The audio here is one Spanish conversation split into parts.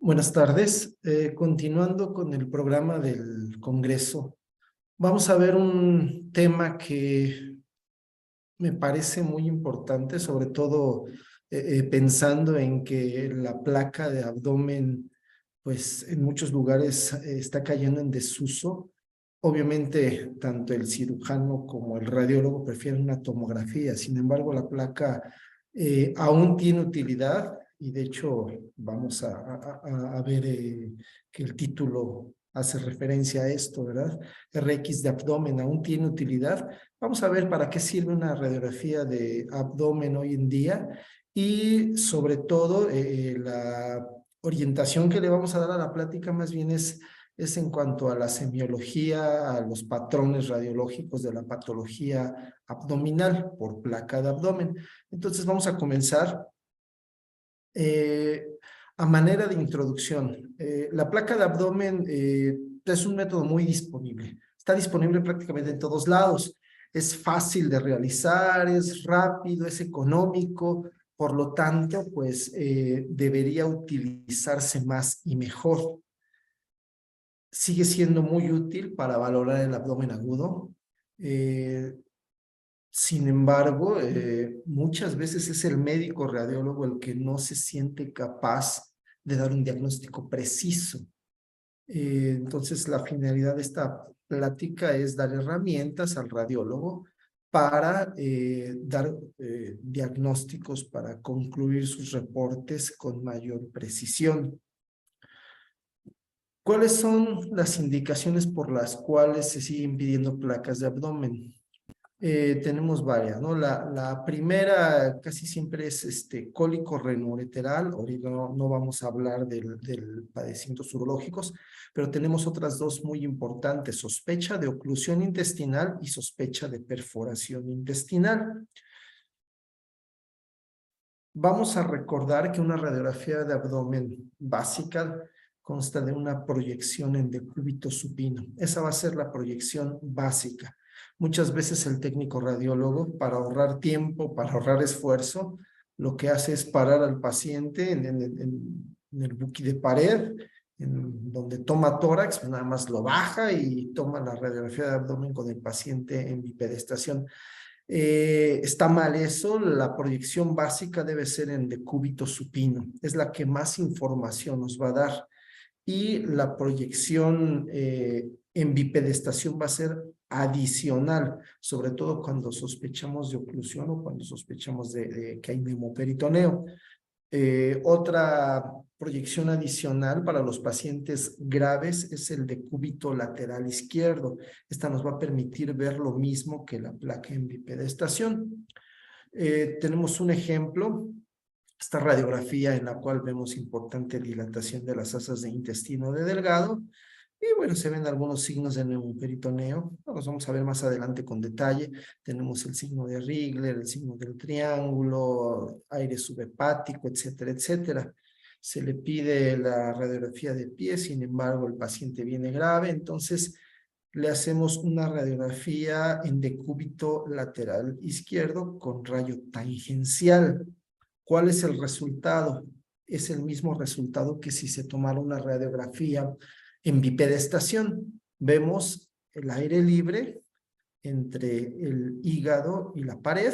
Buenas tardes. Continuando con el programa del Congreso, vamos a ver un tema que me parece muy importante, sobre todo pensando en que la placa de abdomen, pues en muchos lugares está cayendo en desuso. Obviamente, tanto el cirujano como el radiólogo prefieren una tomografía. Sin embargo, la placa aún tiene utilidad y de hecho vamos a ver que el título hace referencia a esto, ¿verdad? RX de abdomen aún tiene utilidad. Vamos a ver para qué sirve una radiografía de abdomen hoy en día y sobre todo la orientación que le vamos a dar a la plática más bien es en cuanto a la semiología, a los patrones radiológicos de la patología abdominal por placa de abdomen. Entonces vamos a comenzar eh, a manera de introducción. La placa de abdomen es un método muy disponible. Está disponible prácticamente en todos lados. Es fácil de realizar, es rápido, es económico. Por lo tanto, pues debería utilizarse más y mejor. Sigue siendo muy útil para valorar el abdomen agudo. Eh, Sin embargo, muchas veces es el médico radiólogo el que no se siente capaz de dar un diagnóstico preciso. Entonces, la finalidad de esta plática es dar herramientas al radiólogo para dar diagnósticos, para concluir sus reportes con mayor precisión. ¿Cuáles son las indicaciones por las cuales se siguen pidiendo placas de abdomen? Tenemos varias, ¿no? La primera casi siempre es cólico renoureteral. Ahorita no vamos a hablar del padecimientos urológicos, pero tenemos otras dos muy importantes: sospecha de oclusión intestinal y sospecha de perforación intestinal. Vamos a recordar que una radiografía de abdomen básica consta de una proyección en decúbito supino. Esa va a ser la proyección básica. Muchas veces el técnico radiólogo, para ahorrar tiempo, para ahorrar esfuerzo, lo que hace es parar al paciente en el buqui de pared, en donde toma tórax, nada más lo baja y toma la radiografía de abdomen con el paciente en bipedestación. Está mal eso. La proyección básica debe ser en decúbito supino, es la que más información nos va a dar, y la proyección en bipedestación va a ser adicional, sobre todo cuando sospechamos de oclusión o cuando sospechamos de que hay neumoperitoneo. Otra proyección adicional para los pacientes graves es el decúbito lateral izquierdo. Esta nos va a permitir ver lo mismo que la placa en bipedestación. Tenemos un ejemplo, esta radiografía en la cual vemos importante dilatación de las asas de intestino de delgado. Y bueno, se ven algunos signos de neumoperitoneo. Los vamos a ver más adelante con detalle. Tenemos el signo de Rigler, el signo del triángulo, aire subhepático, etcétera, etcétera. Se le pide la radiografía de pie, sin embargo, el paciente viene grave, entonces le hacemos una radiografía en decúbito lateral izquierdo con rayo tangencial. ¿Cuál es el resultado? Es el mismo resultado que si se tomara una radiografía en bipedestación. Vemos el aire libre entre el hígado y la pared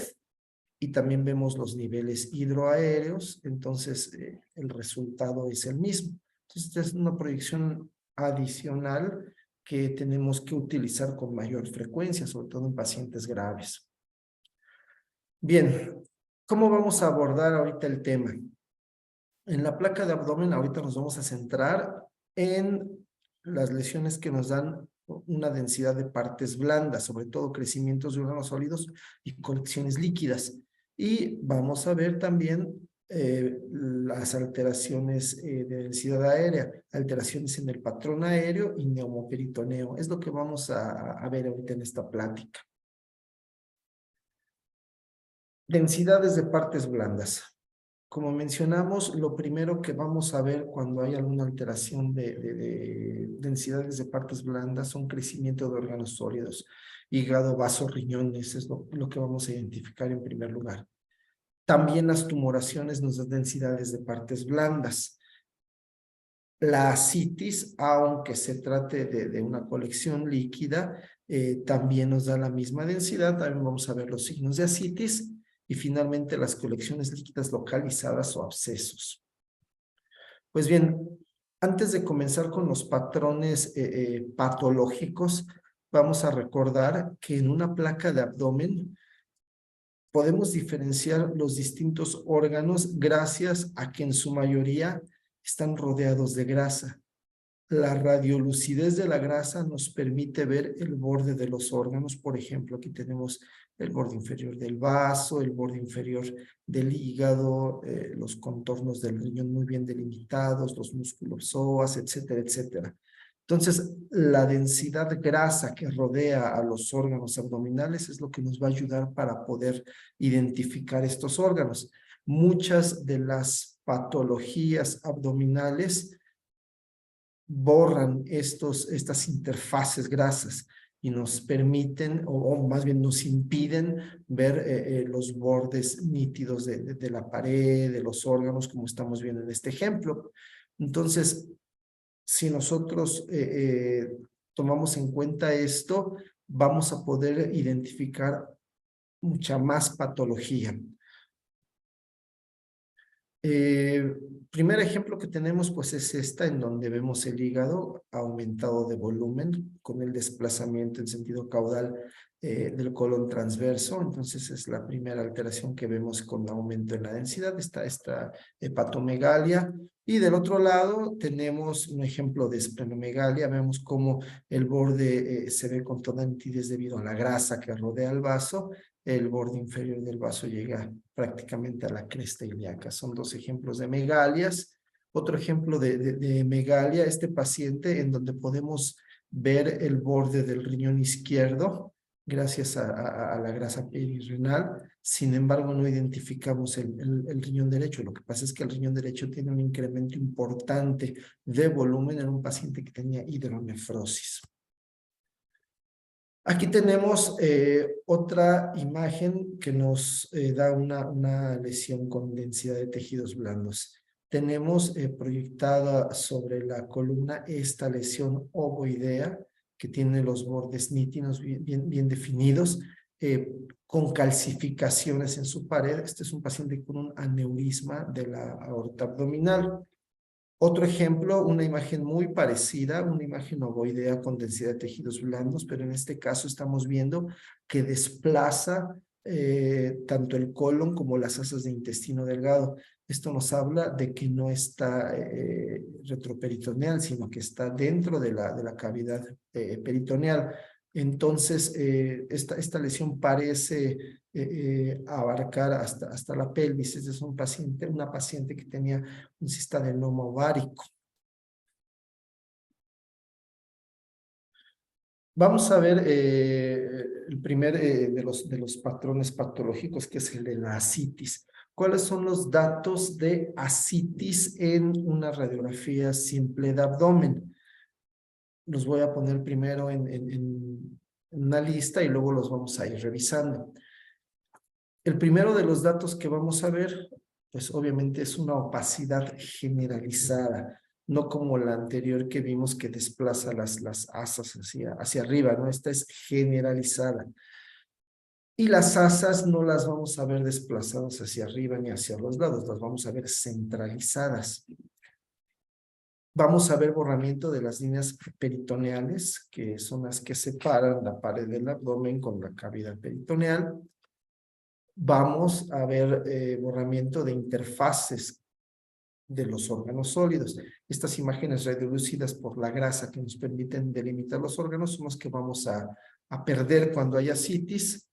y también vemos los niveles hidroaéreos, entonces el resultado es el mismo. Entonces, esta es una proyección adicional que tenemos que utilizar con mayor frecuencia, sobre todo en pacientes graves. Bien, ¿cómo vamos a abordar ahorita el tema? En la placa de abdomen ahorita nos vamos a centrar en las lesiones que nos dan una densidad de partes blandas, sobre todo crecimientos de órganos sólidos y colecciones líquidas. Y vamos a ver también las alteraciones de densidad aérea, alteraciones en el patrón aéreo y neumoperitoneo. Es lo que vamos a ver ahorita en esta plática. Densidades de partes blandas. Como mencionamos, lo primero que vamos a ver cuando hay alguna alteración de densidades de partes blandas son crecimiento de órganos sólidos, hígado, vaso, riñones, es lo que vamos a identificar en primer lugar. También las tumoraciones nos dan densidades de partes blandas. La ascitis, aunque se trate de una colección líquida, también nos da la misma densidad. También vamos a ver los signos de ascitis y finalmente las colecciones líquidas localizadas o abscesos. Pues bien, antes de comenzar con los patrones patológicos, vamos a recordar que en una placa de abdomen podemos diferenciar los distintos órganos gracias a que en su mayoría están rodeados de grasa. La radiolucidez de la grasa nos permite ver el borde de los órganos. Por ejemplo, aquí tenemos el borde inferior del vaso, el borde inferior del hígado, los contornos del riñón muy bien delimitados, los músculos psoas, etcétera, etcétera. Entonces, la densidad grasa que rodea a los órganos abdominales es lo que nos va a ayudar para poder identificar estos órganos. Muchas de las patologías abdominales borran estas interfaces grasas y nos permiten, o más bien nos impiden ver los bordes nítidos de la pared, de los órganos, como estamos viendo en este ejemplo. Entonces, si nosotros tomamos en cuenta esto, vamos a poder identificar mucha más patología. Primer ejemplo que tenemos pues es esta, en donde vemos el hígado aumentado de volumen con el desplazamiento en sentido caudal del colon transverso. Entonces es la primera alteración que vemos con aumento en la densidad, esta hepatomegalia. Y del otro lado tenemos un ejemplo de esplenomegalia. Vemos cómo el borde se ve con toda nitidez debido a la grasa que rodea el vaso. El borde inferior del vaso llega prácticamente a la cresta ilíaca. Son dos ejemplos de megalias. Otro ejemplo de megalia, este paciente en donde podemos ver el borde del riñón izquierdo gracias a la grasa perirenal. Sin embargo, no identificamos el riñón derecho. Lo que pasa es que el riñón derecho tiene un incremento importante de volumen en un paciente que tenía hidronefrosis. Aquí tenemos otra imagen que nos da una lesión con densidad de tejidos blandos. Tenemos proyectada sobre la columna esta lesión ovoidea que tiene los bordes nítidos bien definidos, con calcificaciones en su pared. Este es un paciente con un aneurisma de la aorta abdominal. Otro ejemplo, una imagen muy parecida, una imagen ovoidea con densidad de tejidos blandos, pero en este caso estamos viendo que desplaza tanto el colon como las asas de intestino delgado. Esto nos habla de que no está retroperitoneal, sino que está dentro de la cavidad peritoneal. Entonces, esta lesión parece abarcar hasta la pelvis. Este es una paciente que tenía un cistadenoma ovárico. Vamos a ver el primer de los patrones patológicos, que es el de la ascitis. ¿Cuáles son los datos de ascitis en una radiografía simple de abdomen? Los voy a poner primero en una lista y luego los vamos a ir revisando. El primero de los datos que vamos a ver, pues obviamente es una opacidad generalizada, no como la anterior que vimos que desplaza las asas hacia arriba, ¿no? Esta es generalizada. Y las asas no las vamos a ver desplazadas hacia arriba ni hacia los lados, las vamos a ver centralizadas. Vamos a ver borramiento de las líneas peritoneales, que son las que separan la pared del abdomen con la cavidad peritoneal. Vamos a ver borramiento de interfaces de los órganos sólidos. Estas imágenes radiolúcidas por la grasa que nos permiten delimitar los órganos son las que vamos a perder cuando haya ascitis.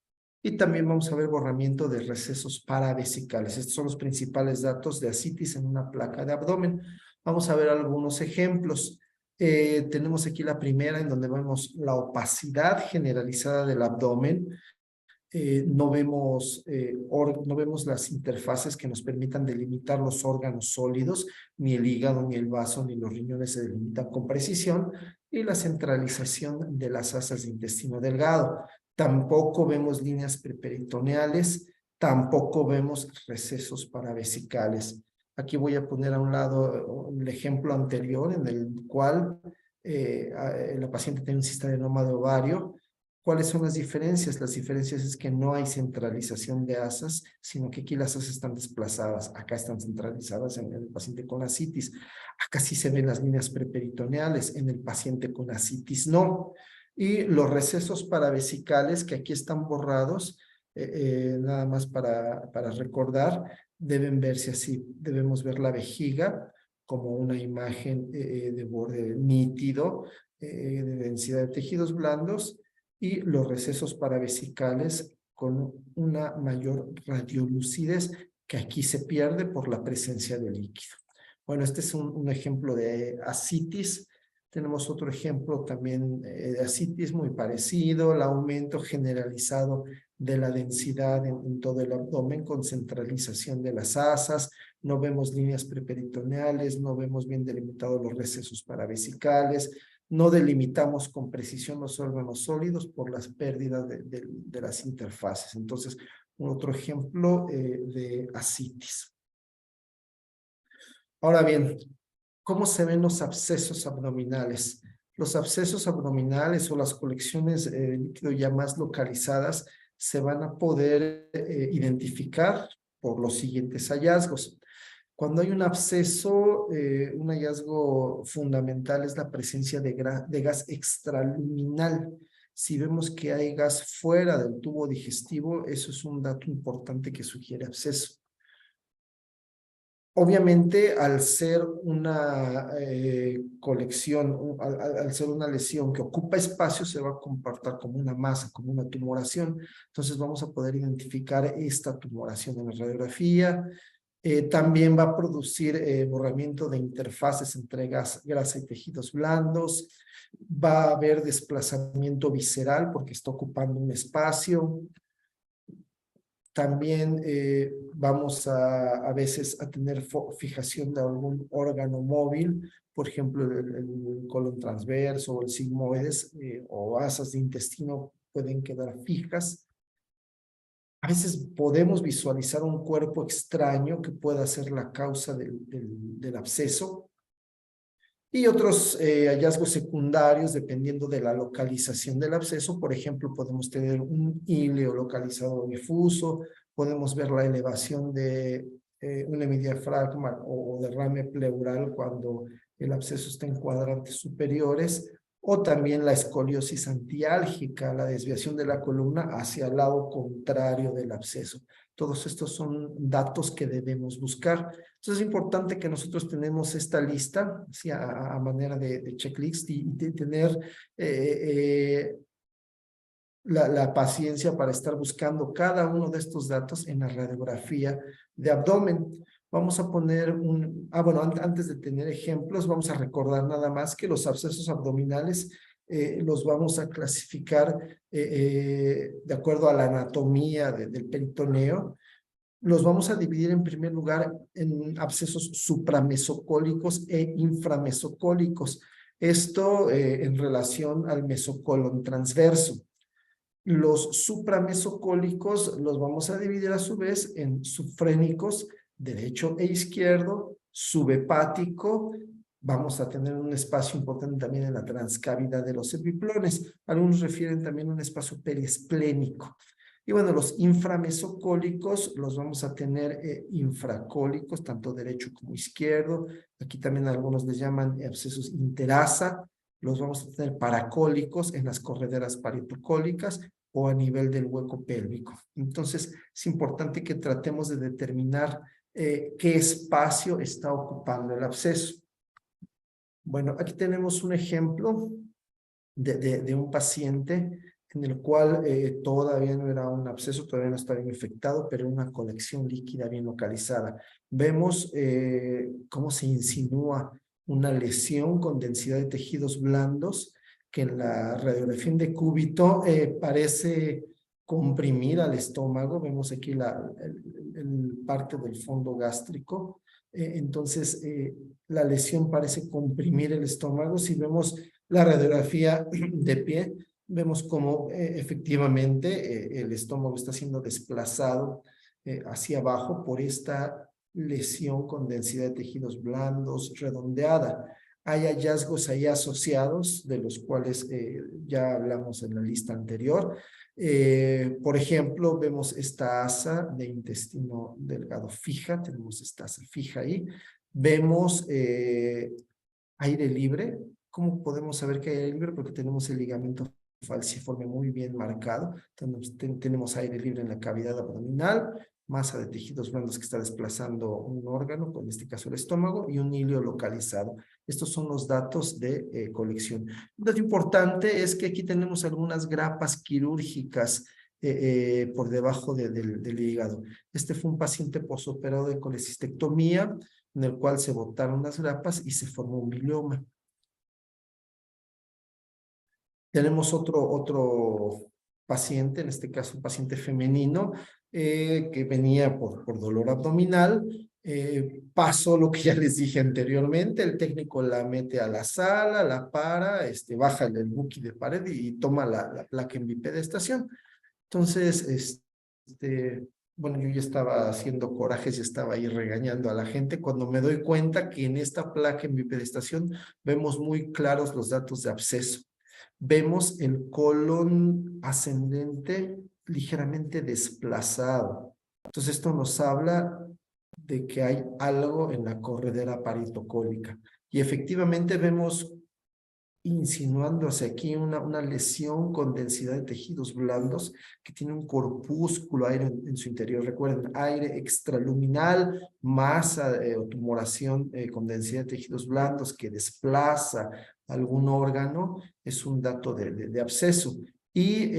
Y también vamos a ver borramiento de recesos paravesicales. Estos son los principales datos de ascitis en una placa de abdomen. Vamos a ver algunos ejemplos. Tenemos aquí la primera, en donde vemos la opacidad generalizada del abdomen. No vemos las interfaces que nos permitan delimitar los órganos sólidos, ni el hígado, ni el vaso, ni los riñones se delimitan con precisión, y la centralización de las asas de intestino delgado. Tampoco vemos líneas preperitoneales, tampoco vemos recesos paravesicales. Aquí voy a poner a un lado el ejemplo anterior en el cual la paciente tiene un cistadenoma de ovario. ¿Cuáles son las diferencias? Las diferencias es que no hay centralización de asas, sino que aquí las asas están desplazadas. Acá están centralizadas en el paciente con ascitis. Acá sí se ven las líneas preperitoneales, en el paciente con ascitis no. Y los recesos paravesicales, que aquí están borrados, nada más para recordar, deben verse así. Debemos ver la vejiga como una imagen de borde nítido, de densidad de tejidos blandos, y los recesos paravesicales con una mayor radiolucidez que aquí se pierde por la presencia de líquido. Bueno, este es un ejemplo de ascitis. Tenemos otro ejemplo también de ascitis muy parecido, el aumento generalizado de la densidad en todo el abdomen con centralización de las asas. No vemos líneas preperitoneales, no vemos bien delimitados los recesos paravesicales, no delimitamos con precisión los órganos sólidos por las pérdidas de las interfaces. Entonces, otro ejemplo de ascitis. Ahora bien, ¿cómo se ven los abscesos abdominales? Los abscesos abdominales o las colecciones de líquido ya más localizadas se van a poder identificar por los siguientes hallazgos. Cuando hay un absceso, un hallazgo fundamental es la presencia de gas extraluminal. Si vemos que hay gas fuera del tubo digestivo, eso es un dato importante que sugiere absceso. Obviamente, al ser una colección, al ser una lesión que ocupa espacio, se va a comportar como una masa, como una tumoración. Entonces vamos a poder identificar esta tumoración en la radiografía. También va a producir borramiento de interfaces entre grasa y tejidos blandos. Va a haber desplazamiento visceral porque está ocupando un espacio. También vamos a veces a tener fijación de algún órgano móvil, por ejemplo, el colon transverso o el sigmoides o asas de intestino pueden quedar fijas. A veces podemos visualizar un cuerpo extraño que pueda ser la causa del absceso. Y otros hallazgos secundarios dependiendo de la localización del absceso. Por ejemplo, podemos tener un íleo localizado difuso, podemos ver la elevación de un hemidiafragma o derrame pleural cuando el absceso está en cuadrantes superiores, o también la escoliosis antiálgica, la desviación de la columna hacia el lado contrario del absceso. Todos estos son datos que debemos buscar. Entonces es importante que nosotros tenemos esta lista, así a manera de checklist, y de tener la paciencia para estar buscando cada uno de estos datos en la radiografía de abdomen. Vamos a poner bueno, antes de tener ejemplos, vamos a recordar nada más que los abscesos abdominales los vamos a clasificar de acuerdo a la anatomía del peritoneo. Los vamos a dividir en primer lugar en abscesos supramesocólicos e inframesocólicos. Esto en relación al mesocolon transverso. Los supramesocólicos los vamos a dividir a su vez en subfrénicos, derecho e izquierdo, subhepático. Vamos a tener un espacio importante también en la transcavidad de los epiplones. Algunos refieren también a un espacio periesplénico. Y bueno, los inframesocólicos los vamos a tener infracólicos, tanto derecho como izquierdo. Aquí también algunos les llaman abscesos interasa. Los vamos a tener paracólicos en las correderas parietocólicas o a nivel del hueco pélvico. Entonces, es importante que tratemos de determinar qué espacio está ocupando el absceso. Bueno, aquí tenemos un ejemplo de un paciente en el cual todavía no era un absceso, todavía no estaba bien infectado, pero una colección líquida bien localizada. Vemos cómo se insinúa una lesión con densidad de tejidos blandos que en la radiografía en decúbito parece comprimir al estómago. Vemos aquí el parte del fondo gástrico. Entonces, la lesión parece comprimir el estómago. Si vemos la radiografía de pie, vemos cómo efectivamente el estómago está siendo desplazado hacia abajo por esta lesión con densidad de tejidos blandos redondeada. Hay hallazgos ahí asociados, de los cuales ya hablamos en la lista anterior. Por ejemplo, vemos esta asa de intestino delgado fija, tenemos esta asa fija ahí. Vemos aire libre. ¿Cómo podemos saber que hay aire libre? Porque tenemos el ligamento falciforme muy bien marcado. Tenemos aire libre en la cavidad abdominal, masa de tejidos blandos que está desplazando un órgano, en este caso el estómago, y un hilio localizado. Estos son los datos de colección. Un dato importante es que aquí tenemos algunas grapas quirúrgicas por debajo del hígado. Este fue un paciente posoperado de colecistectomía, en el cual se botaron las grapas y se formó un bilioma. Tenemos otro paciente, en este caso un paciente femenino, que venía por dolor abdominal. Pasó lo que ya les dije anteriormente, el técnico la mete a la sala, la para, baja el buki de pared y toma la placa en bipedestación. Entonces, bueno, yo ya estaba haciendo corajes y estaba ahí regañando a la gente cuando me doy cuenta que en esta placa en bipedestación vemos muy claros los datos de absceso. Vemos el colon ascendente ligeramente desplazado. Entonces esto nos habla de que hay algo en la corredera paritocólica. Y efectivamente vemos insinuando hacia aquí una lesión con densidad de tejidos blandos que tiene un corpúsculo aire en su interior. Recuerden, aire extraluminal, masa o tumoración con densidad de tejidos blandos que desplaza algún órgano, es un dato de absceso. Y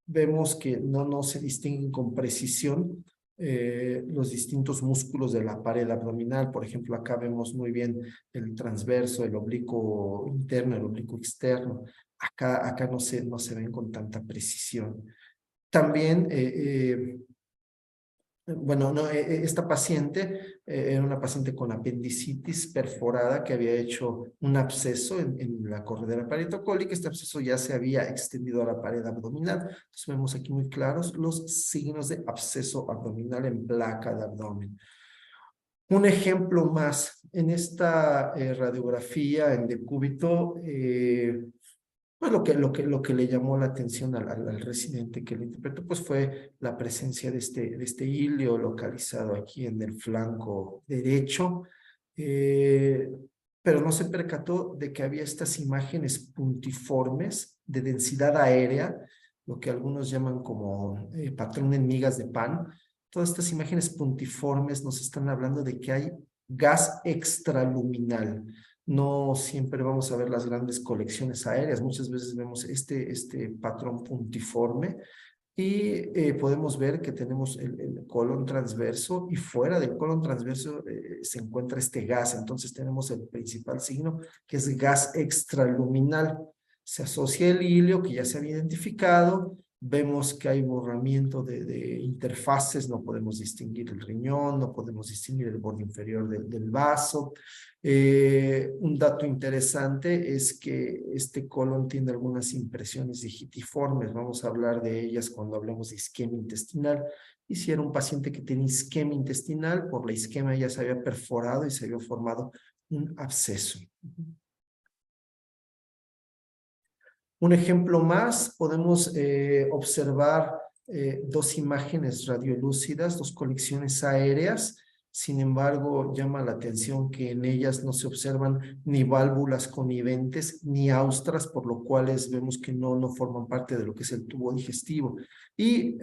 vemos que no se distinguen con precisión los distintos músculos de la pared abdominal. Por ejemplo, acá vemos muy bien el transverso, el oblicuo interno, el oblicuo externo. Acá no se ven con tanta precisión. También, bueno, no, esta paciente era una paciente con apendicitis perforada que había hecho un absceso en la corredera paritocólica. Este absceso ya se había extendido a la pared abdominal. Entonces vemos aquí muy claros los signos de absceso abdominal en placa de abdomen. Un ejemplo más, en esta radiografía en decúbito, pues lo que le llamó la atención al residente que lo interpretó, pues fue la presencia de este hilio localizado aquí en el flanco derecho, pero no se percató de que había estas imágenes puntiformes de densidad aérea, lo que algunos llaman como patrón en migas de pan. Todas estas imágenes puntiformes nos están hablando de que hay gas extraluminal. No siempre vamos a ver las grandes colecciones aéreas, muchas veces vemos este patrón puntiforme y podemos ver que tenemos el colon transverso y fuera del colon transverso se encuentra este gas. Entonces tenemos el principal signo que es gas extraluminal. Se asocia el hilio que ya se había identificado. Vemos que hay borramiento de interfaces, no podemos distinguir el riñón, no podemos distinguir el borde inferior del vaso. Un dato interesante es que este colon tiene algunas impresiones digitiformes. Vamos a hablar de ellas cuando hablemos de isquemia intestinal. Y si era un paciente que tenía isquemia intestinal, por la isquemia ya se había perforado y se había formado un absceso. Un ejemplo más, podemos observar dos imágenes radiolúcidas, dos colecciones aéreas. Sin embargo, llama la atención que en ellas no se observan ni válvulas coniventes ni austras, por lo cual vemos que no forman parte de lo que es el tubo digestivo. Y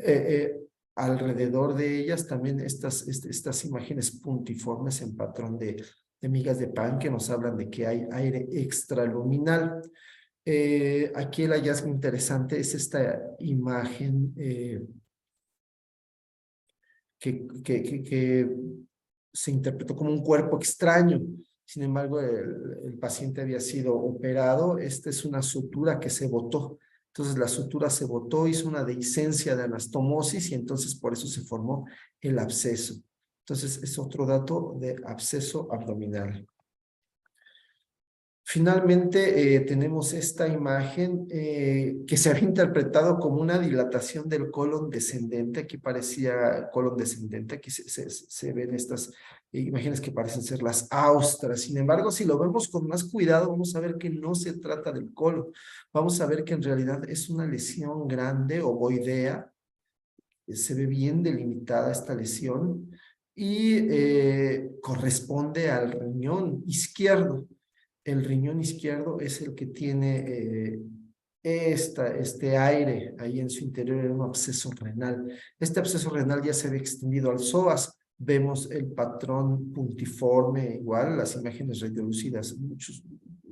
alrededor de ellas también estas imágenes puntiformes en patrón de migas de pan que nos hablan de que hay aire extraluminal. Aquí el hallazgo interesante es esta imagen que se interpretó como un cuerpo extraño. Sin embargo, el paciente había sido operado. Esta es una sutura que se botó. Entonces la sutura se botó, hizo una dehiscencia de anastomosis y entonces por eso se formó el absceso. Entonces es otro dato de absceso abdominal. Finalmente, tenemos esta imagen que se había interpretado como una dilatación del colon descendente. Aquí parecía colon descendente. Aquí se ven estas imágenes que parecen ser las austras. Sin embargo, si lo vemos con más cuidado, vamos a ver que no se trata del colon. Vamos a ver que en realidad es una lesión grande, ovoidea. Se ve bien delimitada esta lesión y corresponde al riñón izquierdo. El riñón izquierdo es el que tiene este aire ahí en su interior, en un absceso renal. Este absceso renal ya se ve extendido al psoas. Vemos el patrón puntiforme, igual, las imágenes radiolúcidas, muchos,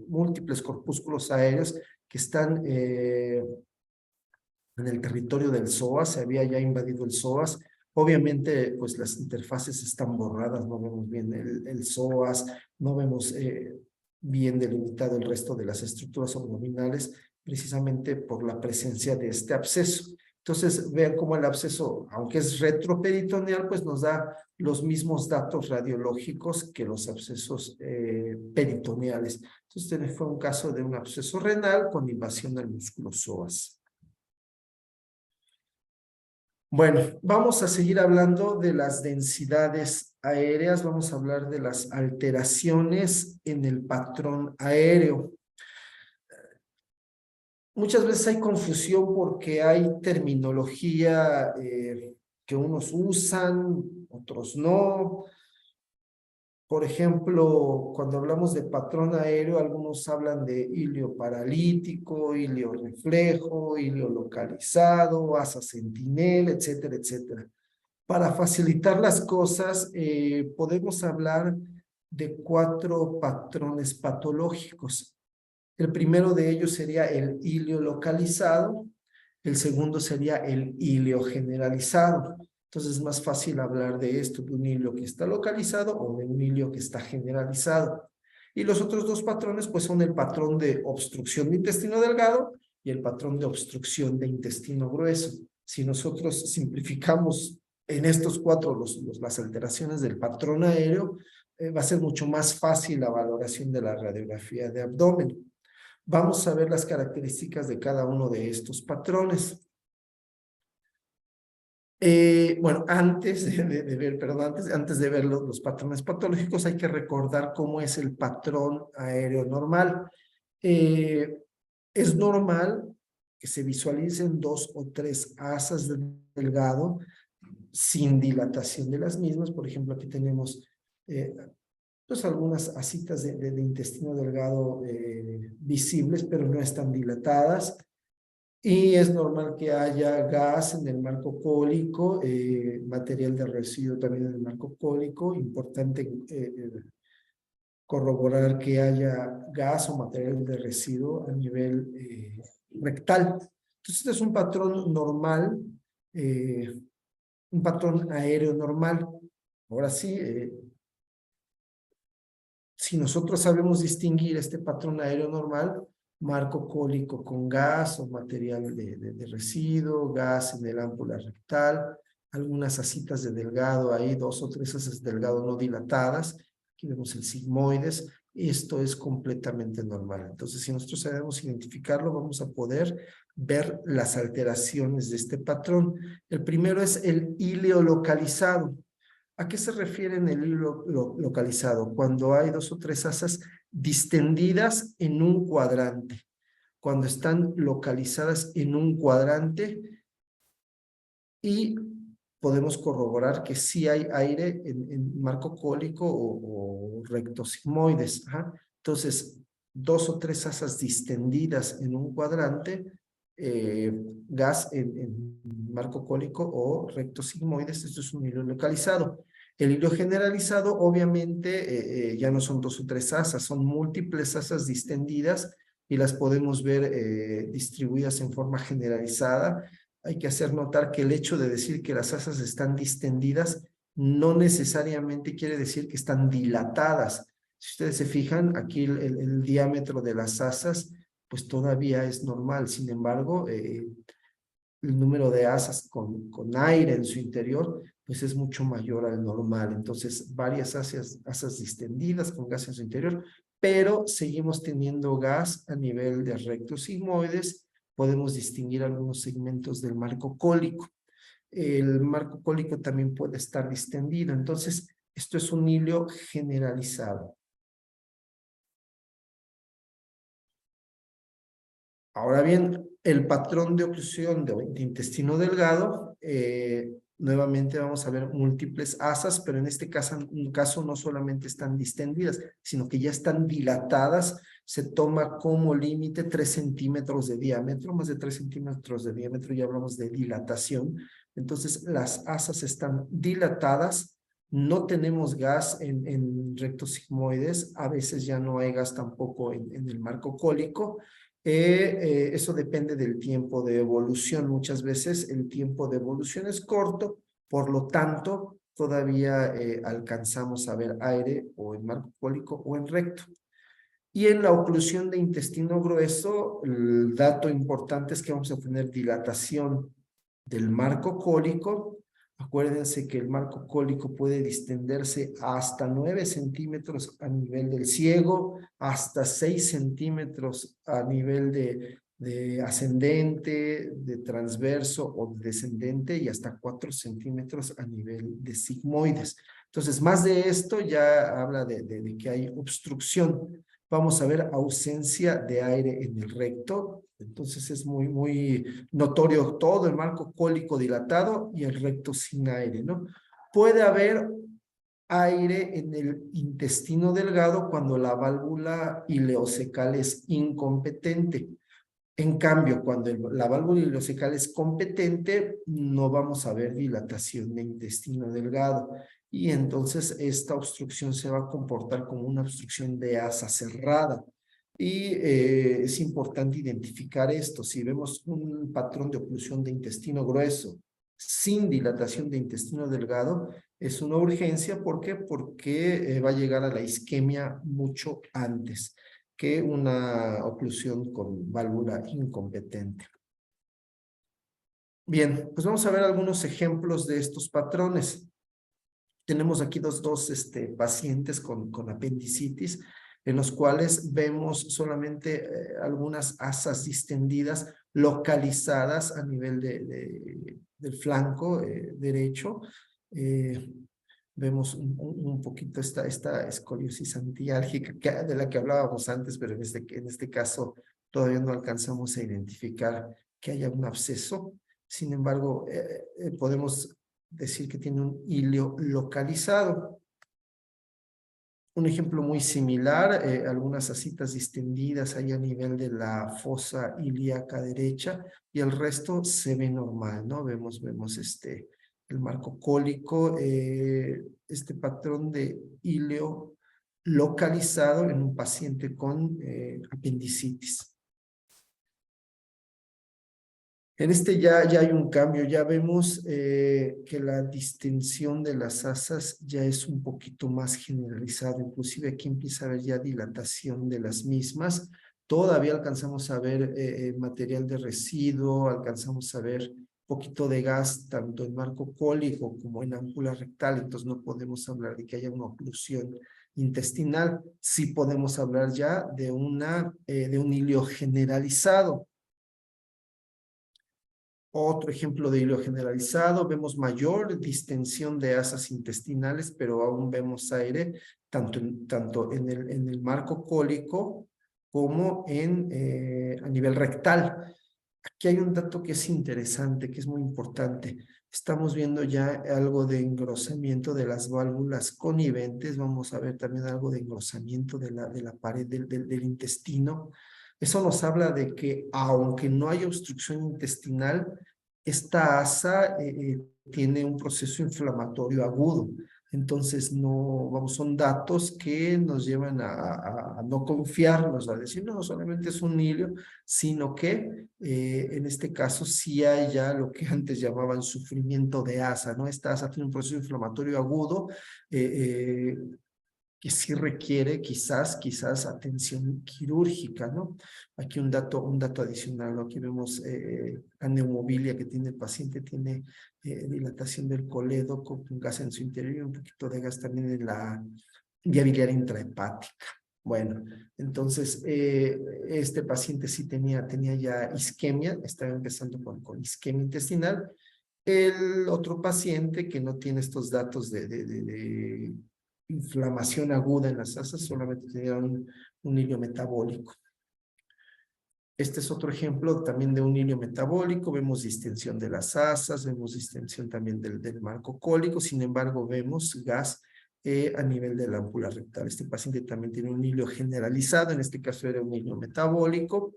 múltiples corpúsculos aéreos que están en el territorio del psoas, se había ya invadido el psoas. Obviamente, pues las interfaces están borradas, no vemos bien el psoas, no vemos bien delimitado el resto de las estructuras abdominales, precisamente por la presencia de este absceso. Entonces, vean cómo el absceso, aunque es retroperitoneal, pues nos da los mismos datos radiológicos que los abscesos peritoneales. Entonces, este fue un caso de un absceso renal con invasión al músculo psoas. Bueno, vamos a seguir hablando de las densidades aéreas, vamos a hablar de las alteraciones en el patrón aéreo. Muchas veces hay confusión porque hay terminología que unos usan, otros no. Por ejemplo, cuando hablamos de patrón aéreo, algunos hablan de hilio paralítico, hilio reflejo, hilio localizado, asa sentinel, etcétera, etcétera. Para facilitar las cosas, podemos hablar de 4 patrones patológicos. El primero de ellos sería el hilio localizado, el segundo sería el hilio generalizado. Entonces es más fácil hablar de esto, de un hilio que está localizado o de un hilio que está generalizado. Y los otros 2 patrones, pues son el patrón de obstrucción de intestino delgado y el patrón de obstrucción de intestino grueso. Si nosotros simplificamos en estos 4 las alteraciones del patrón aéreo, va a ser mucho más fácil la valoración de la radiografía de abdomen. Vamos a ver las características de cada uno de estos patrones. Bueno, antes de ver, perdón, antes de ver los patrones patológicos, hay que recordar cómo es el patrón aéreo normal. Es normal que se visualicen 2 o 3 asas de delgado sin dilatación de las mismas. Por ejemplo, aquí tenemos pues algunas asitas de intestino delgado visibles, pero no están dilatadas. Y es normal que haya gas en el marco cólico, material de residuo también en el marco cólico. Importante corroborar que haya gas o material de residuo a nivel rectal. Entonces, este es un patrón normal, un patrón aéreo normal. Ahora sí, si nosotros sabemos distinguir este patrón aéreo normal, marco cólico con gas o material de residuo, gas en el ámpula rectal, algunas asitas de delgado ahí, 2 o 3 asas de delgado no dilatadas. Aquí vemos el sigmoides. Esto es completamente normal. Entonces, si nosotros sabemos identificarlo, vamos a poder ver las alteraciones de este patrón. El primero es el hilio localizado. ¿A qué se refiere en el hilo localizado? Cuando hay 2 o 3 asas distendidas en un cuadrante. Cuando están localizadas en un cuadrante y podemos corroborar que sí hay aire en marco cólico o rectosigmoides. Entonces, 2 o 3 asas distendidas en un cuadrante, gas en marco cólico o rectosigmoides, esto es un hilo localizado. El hilo generalizado, obviamente, ya no son 2 o 3 asas, son múltiples asas distendidas y las podemos ver distribuidas en forma generalizada. Hay que hacer notar que el hecho de decir que las asas están distendidas no necesariamente quiere decir que están dilatadas. Si ustedes se fijan, aquí el diámetro de las asas pues todavía es normal. Sin embargo, el número de asas con aire en su interior pues es mucho mayor al normal. Entonces, varias asas distendidas con gas en su interior, pero seguimos teniendo gas a nivel de rectos sigmoides. Podemos distinguir algunos segmentos del marco cólico. El marco cólico también puede estar distendido. Entonces, esto es un hilo generalizado. Ahora bien, el patrón de oclusión de intestino delgado, nuevamente vamos a ver múltiples asas, pero en este caso no solamente están distendidas, sino que ya están dilatadas. Se toma como límite 3 centímetros de diámetro, más de 3 centímetros de diámetro, ya hablamos de dilatación. Entonces, las asas están dilatadas, no tenemos gas en rectos sigmoides, a veces ya no hay gas tampoco en el marco cólico. Eso depende del tiempo de evolución. Muchas veces el tiempo de evolución es corto, por lo tanto, todavía alcanzamos a ver aire o en marco cólico o en recto. Y en la oclusión de intestino grueso, el dato importante es que vamos a tener dilatación del marco cólico. Acuérdense que el marco cólico puede distenderse hasta 9 centímetros a nivel del ciego, hasta 6 centímetros a nivel de ascendente, de transverso o de descendente y hasta 4 centímetros a nivel de sigmoides. Entonces, más de esto ya habla de que hay obstrucción. Vamos a ver ausencia de aire en el recto. Entonces es muy notorio todo el marco cólico dilatado y el recto sin aire, ¿no? Puede haber aire en el intestino delgado cuando la válvula ileocecal es incompetente. En cambio, cuando la válvula ileocecal es competente, no vamos a ver dilatación de intestino delgado. Y entonces esta obstrucción se va a comportar como una obstrucción de asa cerrada. Y es importante identificar esto. Si vemos un patrón de oclusión de intestino grueso sin dilatación de intestino delgado, es una urgencia. ¿Por qué? Porque va a llegar a la isquemia mucho antes que una oclusión con válvula incompetente. Bien, pues vamos a ver algunos ejemplos de estos patrones. Tenemos aquí dos pacientes con apendicitis, en los cuales vemos solamente algunas asas distendidas localizadas a nivel del flanco derecho. Vemos un poquito esta escoliosis antiálgica de la que hablábamos antes, pero en este caso todavía no alcanzamos a identificar que haya un absceso. Sin embargo, podemos decir que tiene un hilio localizado. Un ejemplo muy similar, algunas asitas distendidas ahí a nivel de la fosa ilíaca derecha y el resto se ve normal, ¿no? Vemos el marco cólico, este patrón de hilio localizado en un paciente con apendicitis. En ya hay un cambio, ya vemos que la distensión de las asas ya es un poquito más generalizada, inclusive aquí empieza a haber ya dilatación de las mismas. Todavía alcanzamos a ver material de residuo, alcanzamos a ver un poquito de gas tanto en marco cólico como en ámpula rectal, entonces no podemos hablar de que haya una oclusión intestinal. Sí podemos hablar ya de un hilio generalizado. Otro ejemplo de hilo generalizado, vemos mayor distensión de asas intestinales, pero aún vemos aire tanto en el marco cólico como a nivel rectal. Aquí hay un dato que es interesante, que es muy importante. Estamos viendo ya algo de engrosamiento de las válvulas coniventes. Vamos a ver también algo de engrosamiento de la pared del intestino. Eso nos habla de que aunque no haya obstrucción intestinal, esta asa tiene un proceso inflamatorio agudo. Entonces, son datos que nos llevan a no confiarnos, a decir, no, solamente es un hilio, sino que en este caso sí hay ya lo que antes llamaban sufrimiento de asa, ¿no? Esta asa tiene un proceso inflamatorio agudo, que sí requiere quizás atención quirúrgica, ¿no? Aquí un dato adicional, ¿no? Aquí vemos la neumobilia que tiene el paciente, tiene dilatación del coledo con gas en su interior y un poquito de gas también en la vía biliar intrahepática. Bueno, entonces este paciente sí tenía ya isquemia, estaba empezando con isquemia intestinal. El otro paciente que no tiene estos datos de inflamación aguda en las asas, solamente tenía un hilio metabólico. Este es otro ejemplo también de un hilio metabólico. Vemos distensión de las asas, vemos distensión también del marco cólico. Sin embargo, vemos gas a nivel de la ámpula rectal. Este paciente también tiene un hilio generalizado. En este caso era un hilio metabólico.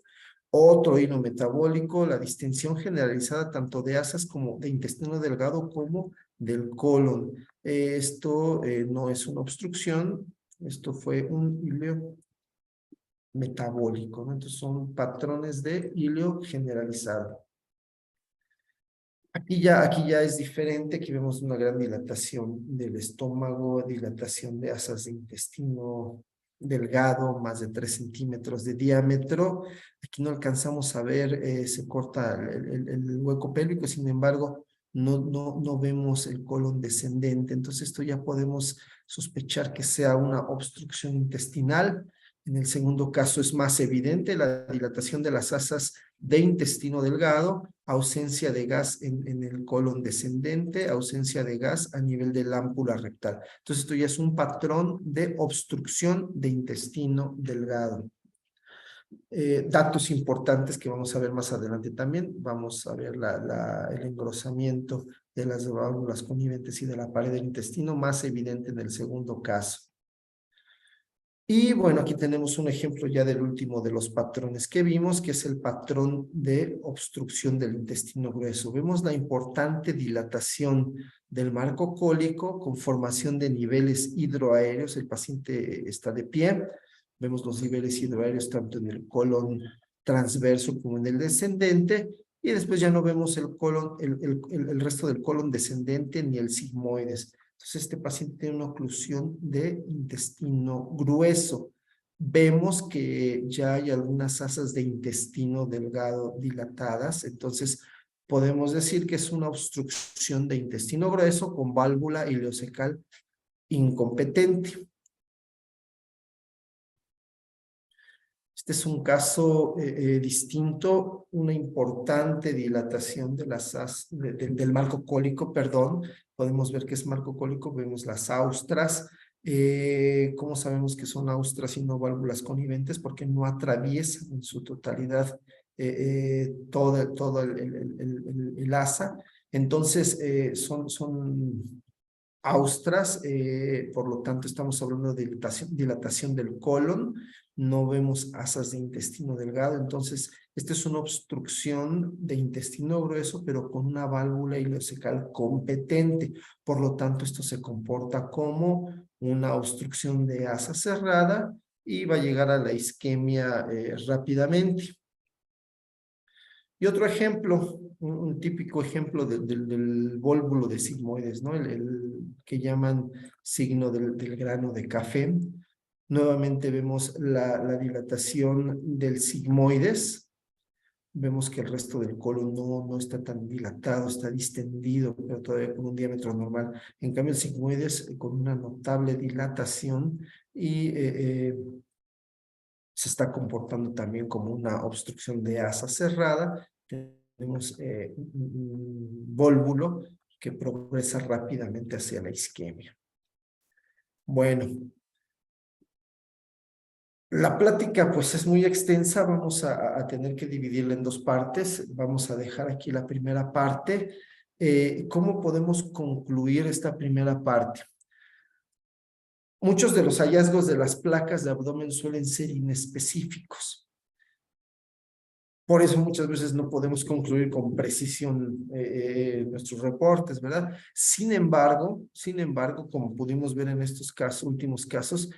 Otro hilo metabólico, la distensión generalizada tanto de asas como de intestino delgado como del colon. Esto no es una obstrucción. Esto fue un hilio metabólico, ¿no? Entonces son patrones de hilio generalizado. Aquí ya es diferente, aquí vemos una gran dilatación del estómago, dilatación de asas de intestino delgado, más de 3 centímetros de diámetro. Aquí no alcanzamos a ver, se corta el hueco pélvico, sin embargo, no vemos el colon descendente. Entonces esto ya podemos sospechar que sea una obstrucción intestinal. En el segundo caso es más evidente la dilatación de las asas de intestino delgado, ausencia de gas en el colon descendente, ausencia de gas a nivel de la ámpula rectal. Entonces esto ya es un patrón de obstrucción de intestino delgado. Datos importantes que vamos a ver más adelante también. Vamos a ver el engrosamiento de las válvulas coniventes y de la pared del intestino, más evidente en el segundo caso. Y bueno, aquí tenemos un ejemplo ya del último de los patrones que vimos, que es el patrón de obstrucción del intestino grueso. Vemos la importante dilatación del marco cólico con formación de niveles hidroaéreos. El paciente está de pie. Vemos los niveles hidroaéreos tanto en el colon transverso como en el descendente. Y después ya no vemos el colon, el resto del colon descendente ni el sigmoides. Entonces, este paciente tiene una oclusión de intestino grueso. Vemos que ya hay algunas asas de intestino delgado dilatadas, entonces podemos decir que es una obstrucción de intestino grueso con válvula ileocecal incompetente. Este es un caso distinto, una importante dilatación de las del marco cólico, perdón. Podemos ver que es marco cólico, vemos las austras. ¿Cómo sabemos que son austras y no válvulas coniventes? Porque no atraviesan en su totalidad todo el asa. Entonces, son austras, por lo tanto estamos hablando de dilatación del colon, no vemos asas de intestino delgado, entonces esta es una obstrucción de intestino grueso, pero con una válvula ileocecal competente, por lo tanto esto se comporta como una obstrucción de asa cerrada y va a llegar a la isquemia rápidamente. Y otro ejemplo, un típico ejemplo del vólvulo de sigmoides, ¿no? El que llaman signo del grano de café. Nuevamente vemos la dilatación del sigmoides. Vemos que el resto del colon no está tan dilatado, está distendido, pero todavía con un diámetro normal. En cambio, el sigmoides con una notable dilatación y se está comportando también como una obstrucción de asa cerrada. Tenemos un vólvulo que progresa rápidamente hacia la isquemia. Bueno, la plática pues es muy extensa, vamos a tener que dividirla en dos partes. Vamos a dejar aquí la primera parte. ¿Cómo podemos concluir esta primera parte? Muchos de los hallazgos de las placas de abdomen suelen ser inespecíficos. Por eso muchas veces no podemos concluir con precisión nuestros reportes, ¿verdad? Sin embargo, como pudimos ver en estos últimos casos,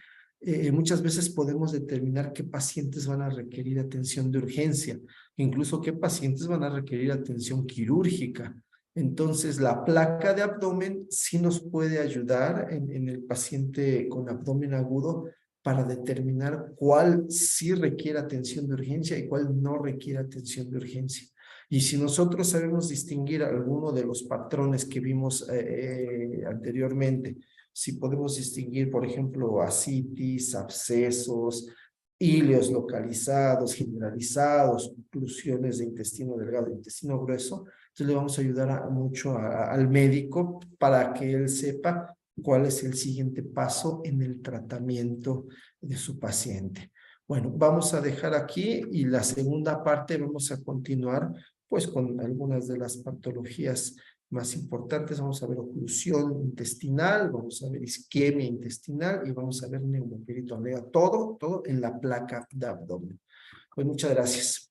muchas veces podemos determinar qué pacientes van a requerir atención de urgencia, incluso qué pacientes van a requerir atención quirúrgica. Entonces, la placa de abdomen sí nos puede ayudar en el paciente con abdomen agudo para determinar cuál sí requiere atención de urgencia y cuál no requiere atención de urgencia. Y si nosotros sabemos distinguir alguno de los patrones que vimos anteriormente, si podemos distinguir, por ejemplo, ascitis, abscesos, íleos localizados, generalizados, oclusiones de intestino delgado, intestino grueso, entonces le vamos a ayudar mucho al médico para que él sepa cuál es el siguiente paso en el tratamiento de su paciente. Bueno, vamos a dejar aquí y la segunda parte vamos a continuar pues con algunas de las patologías más importantes. Vamos a ver oclusión intestinal, vamos a ver isquemia intestinal y vamos a ver neumoperitoneum, todo en la placa de abdomen. Pues muchas gracias.